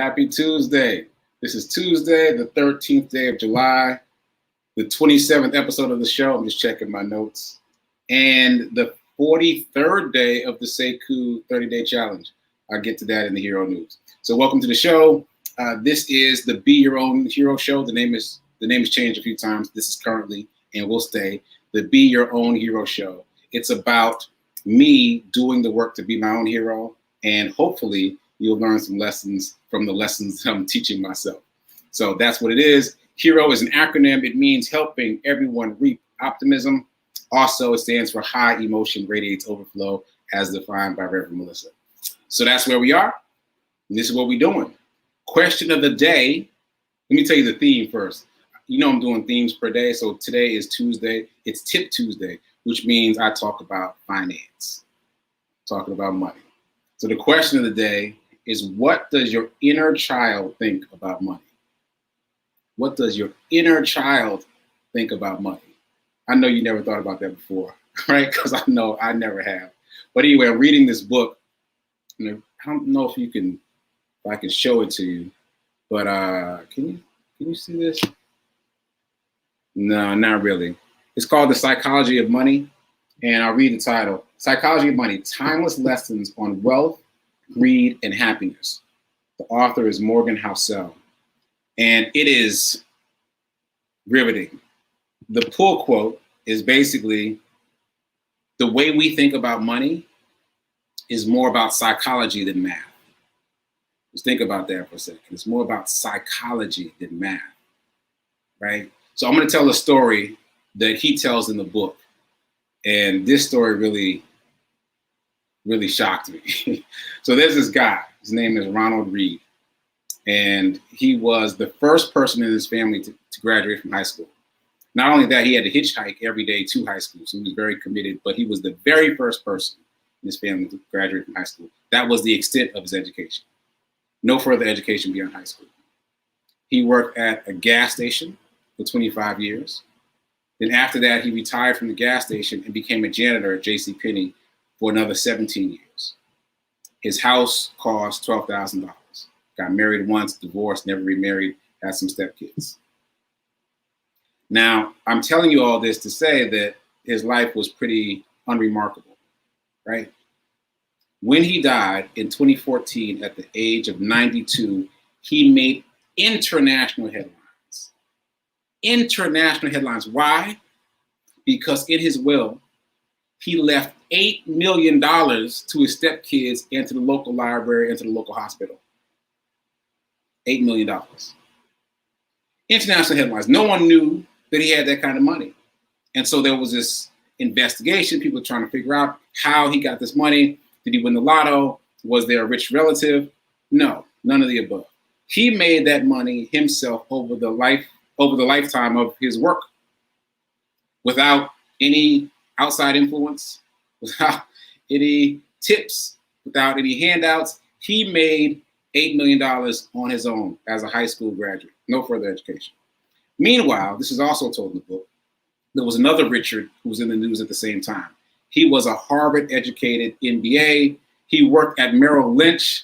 Happy Tuesday. This is Tuesday, the 13th day of July, the 27th episode of the show. I'm just checking my notes. And the 43rd day of the Sekou 30-day challenge. I'll get to that in the Hero News. So welcome to the show. This is the Be Your Own Hero show. The name has changed a few times. This is currently and will stay the Be Your Own Hero show. It's about me doing the work to be my own hero, and hopefully you'll learn some lessons from the lessons I'm teaching myself. So that's what it is. HERO is an acronym. It means helping everyone reap optimism. Also, it stands for High Emotion Radiates Overflow, as defined by Reverend Melissa. So that's where we are. And this is what we're doing. Question of the day. Let me tell you the theme first. You know I'm doing themes per day. So today is Tuesday. It's Tip Tuesday, which means I talk about finance, talking about money. So the question of the day is, what does your inner child think about money? What does your inner child think about money? I know you never thought about that before, right? Because I know I never have. But anyway, I'm reading this book. And I don't know if I can show it to you, but can you see this? No, not really. It's called The Psychology of Money, and I'll read the title. Psychology of Money, Timeless Lessons on Wealth, Greed, and Happiness. The author is Morgan Housel, and it is riveting. The pull quote is basically, the way we think about money is more about psychology than math. Just think about that for a second. It's more about psychology than math, right? So I'm going to tell a story that he tells in the book, and this story really shocked me. So there's this guy, his name is Ronald Reed, and he was the first person in his family to graduate from high school. Not only that, he had to hitchhike every day to high school, so he was very committed, but he was the very first person in his family to graduate from high school. That was the extent of his education. No further education beyond high school. He worked at a gas station for 25 years. Then after that, he retired from the gas station and became a janitor at JCPenney for another 17 years. His house cost $12,000. Got married once, divorced, never remarried, had some stepkids. Now, I'm telling you all this to say that his life was pretty unremarkable, right? When he died in 2014 at the age of 92, he made international headlines. International headlines. Why? Because in his will, he left $8 million to his stepkids and to the local library and to the local hospital. $8 million. International headlines. No one knew that he had that kind of money. And so there was this investigation, people trying to figure out how he got this money. Did he win the lotto? Was there a rich relative? No, none of the above. He made that money himself over the lifetime of his work, without any outside influence, without any tips, without any handouts. He made $8 million on his own as a high school graduate, no further education. Meanwhile, this is also told in the book, there was another Richard who was in the news at the same time. He was a Harvard-educated MBA. He worked at Merrill Lynch.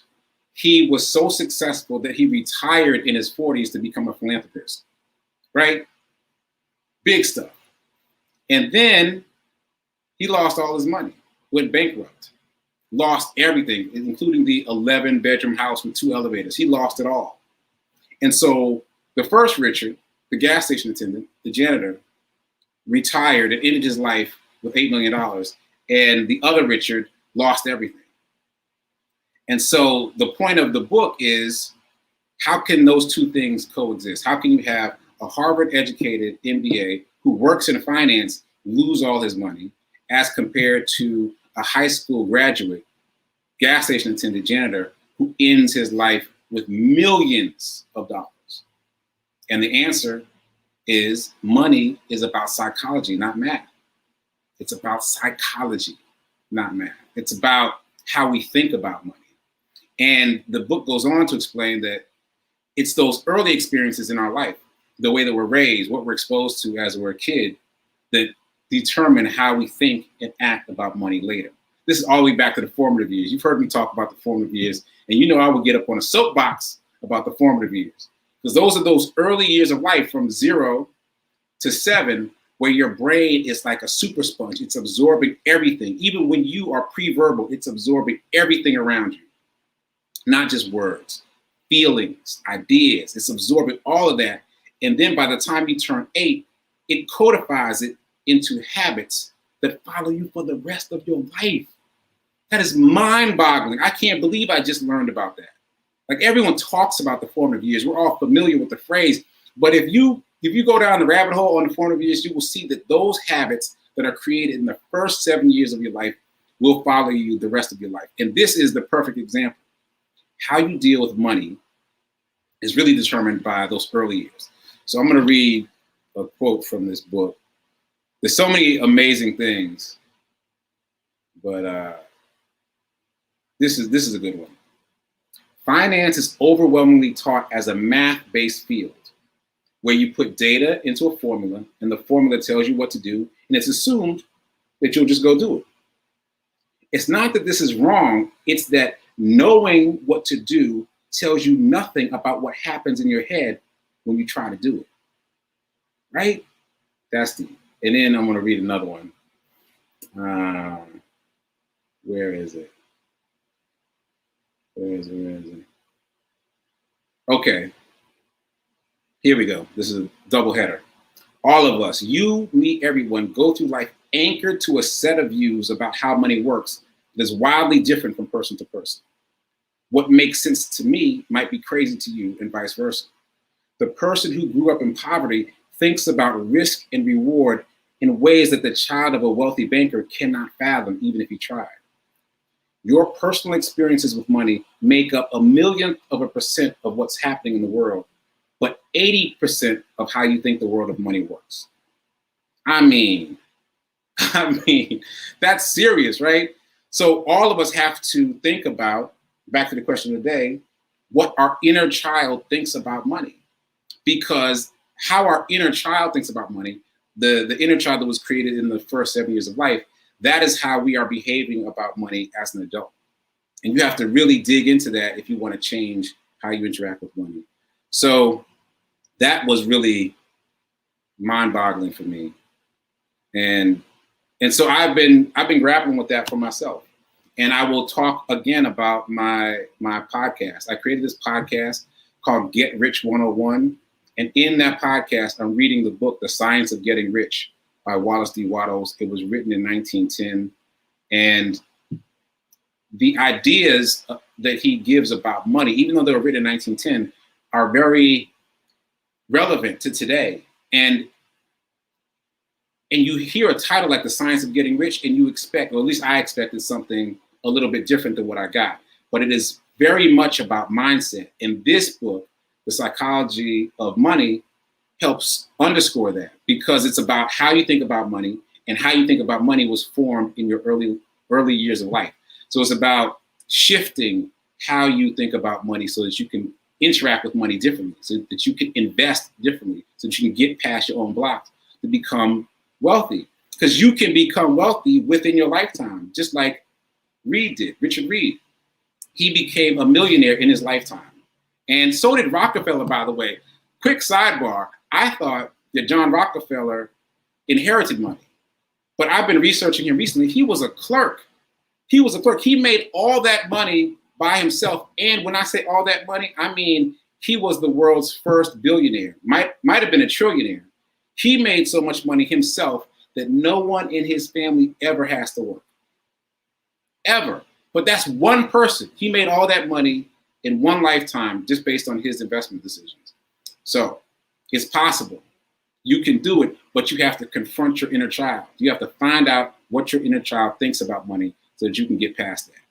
He was so successful that he retired in his 40s to become a philanthropist, right? Big stuff. And then he lost all his money, went bankrupt, lost everything, including the 11-bedroom house with 2 elevators. He lost it all. And so the first Richard, the gas station attendant, the janitor, retired and ended his life with $8 million. And the other Richard lost everything. And so the point of the book is, how can those two things coexist? How can you have a Harvard-educated MBA who works in finance lose all his money as compared to a high school graduate, gas station attendant, janitor, who ends his life with millions of dollars? And the answer is, money is about psychology, not math. It's about psychology, not math. It's about how we think about money. And the book goes on to explain that it's those early experiences in our life, the way that we're raised, what we're exposed to as we're a kid, that determine how we think and act about money later. This is all the way back to the formative years. You've heard me talk about the formative years, and you know I would get up on a soapbox about the formative years. Because those are those early years of life from 0 to 7, where your brain is like a super sponge. It's absorbing everything. Even when you are pre-verbal, it's absorbing everything around you, not just words, feelings, ideas. It's absorbing all of that. And then by the time you turn 8, it codifies it into habits that follow you for the rest of your life. That is mind-boggling. I can't believe I just learned about that. Like, everyone talks about the formative years. We're all familiar with the phrase, but if you go down the rabbit hole on the formative years, you will see that those habits that are created in the first 7 years of your life will follow you the rest of your life. And this is the perfect example. How you deal with money is really determined by those early years. So I'm going to read a quote from this book. There's so many amazing things, but this is a good one. Finance is overwhelmingly taught as a math-based field, where you put data into a formula and the formula tells you what to do, and it's assumed that you'll just go do it. It's not that this is wrong, it's that knowing what to do tells you nothing about what happens in your head when you try to do it, right? That's deep. And then I'm gonna read another one. Where is it? Where is it? Okay, here we go. This is a double header. All of us, you, me, everyone, go through life anchored to a set of views about how money works that is wildly different from person to person. What makes sense to me might be crazy to you, and vice versa. The person who grew up in poverty thinks about risk and reward in ways that the child of a wealthy banker cannot fathom, even if he tried. Your personal experiences with money make up 1,000,000% of what's happening in the world, but 80% of how you think the world of money works. I mean, that's serious, right? So all of us have to think about, back to the question of the day, what our inner child thinks about money. Because how our inner child thinks about money, the inner child that was created in the first 7 years of life, that is how we are behaving about money as an adult. And you have to really dig into that if you want to change how you interact with money. So that was really mind-boggling for me. And so I've been grappling with that for myself. And I will talk again about my podcast. I created this podcast called Get Rich 101. And in that podcast, I'm reading the book, The Science of Getting Rich by Wallace D. Wattles. It was written in 1910. And the ideas that he gives about money, even though they were written in 1910, are very relevant to today. And you hear a title like The Science of Getting Rich, and you expect, or at least I expected something a little bit different than what I got. But it is very much about mindset. And this book, The Psychology of Money, helps underscore that, because it's about how you think about money, and how you think about money was formed in your early years of life. So it's about shifting how you think about money so that you can interact with money differently, so that you can invest differently, so that you can get past your own blocks to become wealthy. Because you can become wealthy within your lifetime, just like Reed did, Richard Reed. He became a millionaire in his lifetime. And so did Rockefeller, by the way. Quick sidebar, I thought that John Rockefeller inherited money. But I've been researching him recently. He was a clerk. He was a clerk. He made all that money by himself. And when I say all that money, I mean he was the world's first billionaire. Might have been a trillionaire. He made so much money himself that no one in his family ever has to work. Ever. But that's one person. He made all that money in one lifetime just based on his investment decisions. So it's possible. You can do it, but you have to confront your inner child. You have to find out what your inner child thinks about money so that you can get past that.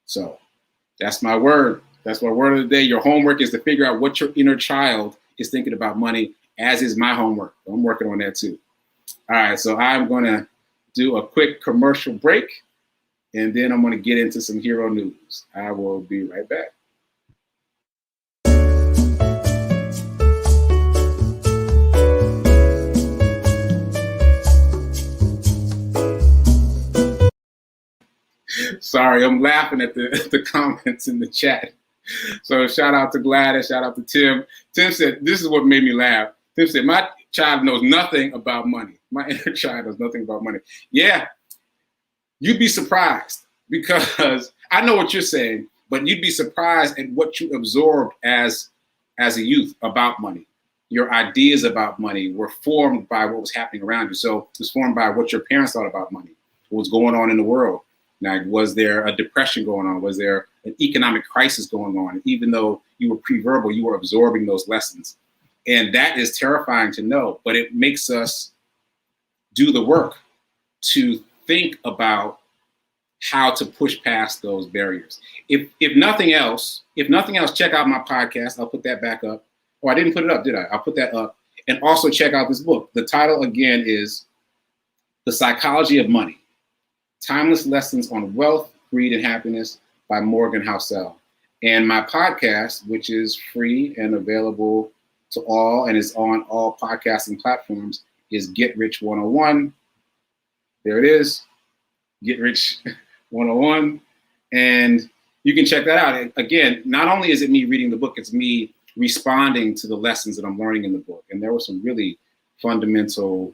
So that's my word. That's my word of the day. Your homework is to figure out what your inner child is thinking about money, as is my homework. I'm working on that too. All right, so I'm gonna do a quick commercial break, and then I'm gonna get into some hero news. I will be right back. Sorry, I'm laughing at the comments in the chat. So shout out to Gladys, shout out to Tim. Tim said, this is what made me laugh. Tim said, my child knows nothing about money. My inner child knows nothing about money. Yeah, you'd be surprised because I know what you're saying, but you'd be surprised at what you absorbed as a youth about money. Your ideas about money were formed by what was happening around you. So it was formed by what your parents thought about money, what was going on in the world. Now, was there a depression going on? Was there an economic crisis going on? Even though you were pre-verbal, you were absorbing those lessons. And that is terrifying to know, but it makes us do the work to think about how to push past those barriers. If nothing else, check out my podcast. I'll put that back up. Oh, I didn't put it up, did I? I'll put that up. And also check out this book. The title again is The Psychology of Money: Timeless Lessons on Wealth, Greed, and Happiness by Morgan Housel. And my podcast, which is free and available to all and is on all podcasting platforms, is Get Rich 101. There it is, Get Rich 101. And you can check that out. Again, not only is it me reading the book, it's me responding to the lessons that I'm learning in the book. And there were some really fundamental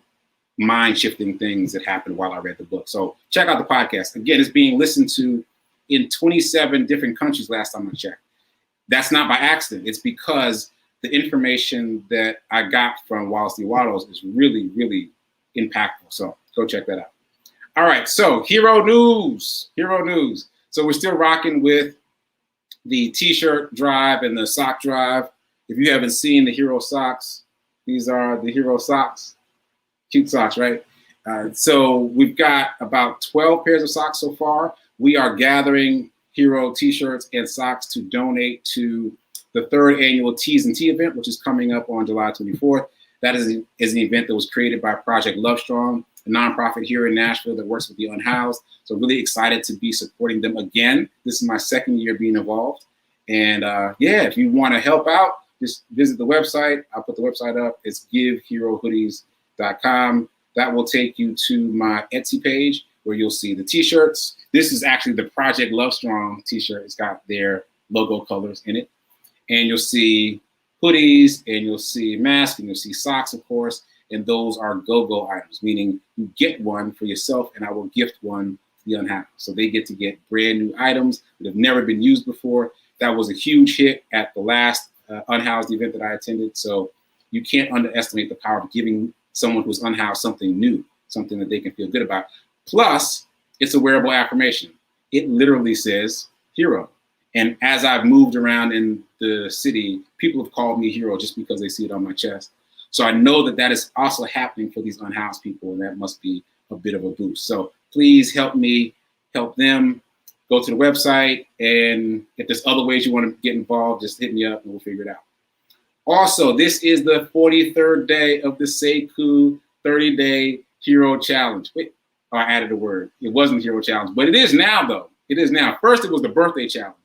mind-shifting things that happened while I read the book. So check out the podcast. Again, it's being listened to in 27 different countries last time I checked. That's not by accident. It's because the information that I got from Wallace D. Wattles is really, really impactful. So go check that out. All right, so hero news. So we're still rocking with the t-shirt drive and the sock drive. If you haven't seen the hero socks, these are the hero socks. Cute socks, right? So we've got about 12 pairs of socks so far. We are gathering hero t-shirts and socks to donate to the third annual Tees and Tea event, which is coming up on July 24th. That is an event that was created by Project Love Strong, a nonprofit here in Nashville that works with the unhoused. So really excited to be supporting them again. This is my second year being involved. And yeah, if you want to help out, just visit the website. I'll put the website up. It's giveherohoodies.com. That will take you to my Etsy page where you'll see the t-shirts. This is actually the Project Love Strong t-shirt. It's got their logo colors in it. And you'll see hoodies, and you'll see masks, and you'll see socks, of course. And those are go-go items, meaning you get one for yourself, and I will gift one to the unhoused. So they get to get brand new items that have never been used before. That was a huge hit at the last unhoused event that I attended. So you can't underestimate the power of giving someone who's unhoused something new, something that they can feel good about. Plus, it's a wearable affirmation. It literally says hero. And as I've moved around in the city, people have called me hero just because they see it on my chest. So I know that that is also happening for these unhoused people, and that must be a bit of a boost. So please help me, help them. Go to the website, and if there's other ways you want to get involved, just hit me up and we'll figure it out. Also, this is the 43rd day of the Sekou 30-day Hero Challenge. Wait, oh, I added a word. It wasn't Hero Challenge, but it is now, though. It is now. First, it was the birthday challenge.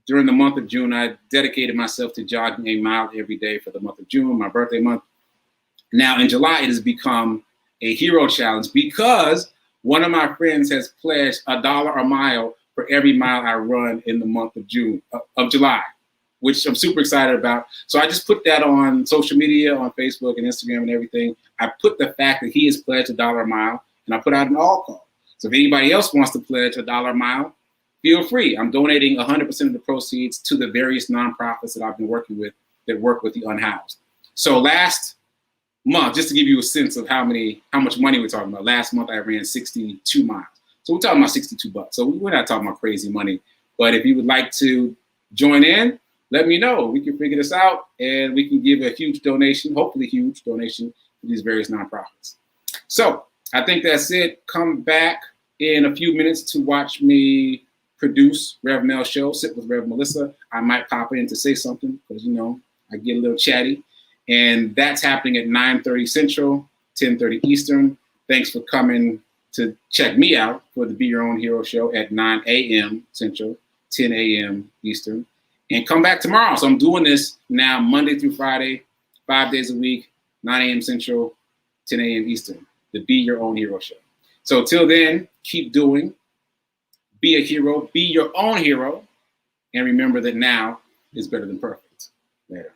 During the month of June, I dedicated myself to jogging a mile every day for the month of June, my birthday month. Now, in July, it has become a Hero Challenge because one of my friends has pledged $1 a mile for every mile I run in the month of July, which I'm super excited about. So I just put that on social media, on Facebook and Instagram and everything. I put the fact that he has pledged $1 a mile, and I put out an all call. So if anybody else wants to pledge $1 a mile, feel free. I'm donating 100% of the proceeds to the various nonprofits that I've been working with that work with the unhoused. So last month, just to give you a sense of how much money we're talking about, last month I ran 62 miles. So we're talking about $62. So we're not talking about crazy money. But if you would like to join in, let me know. We can figure this out, and we can give a huge donation, hopefully huge donation, to these various nonprofits. So I think that's it. Come back in a few minutes to watch me produce Rev Mel Show, Sit with Rev Melissa. I might pop in to say something because, you know, I get a little chatty. And that's happening at 9:30 Central, 10:30 Eastern. Thanks for coming to check me out for the Be Your Own Hero Show at 9 a.m. Central, 10 a.m. Eastern. And come back tomorrow. So I'm doing this now Monday through Friday, 5 days a week, 9 a.m. Central, 10 a.m. Eastern, the Be Your Own Hero Show. So till then, keep doing. Be a hero. Be your own hero. and remember that now is better than perfect. Later.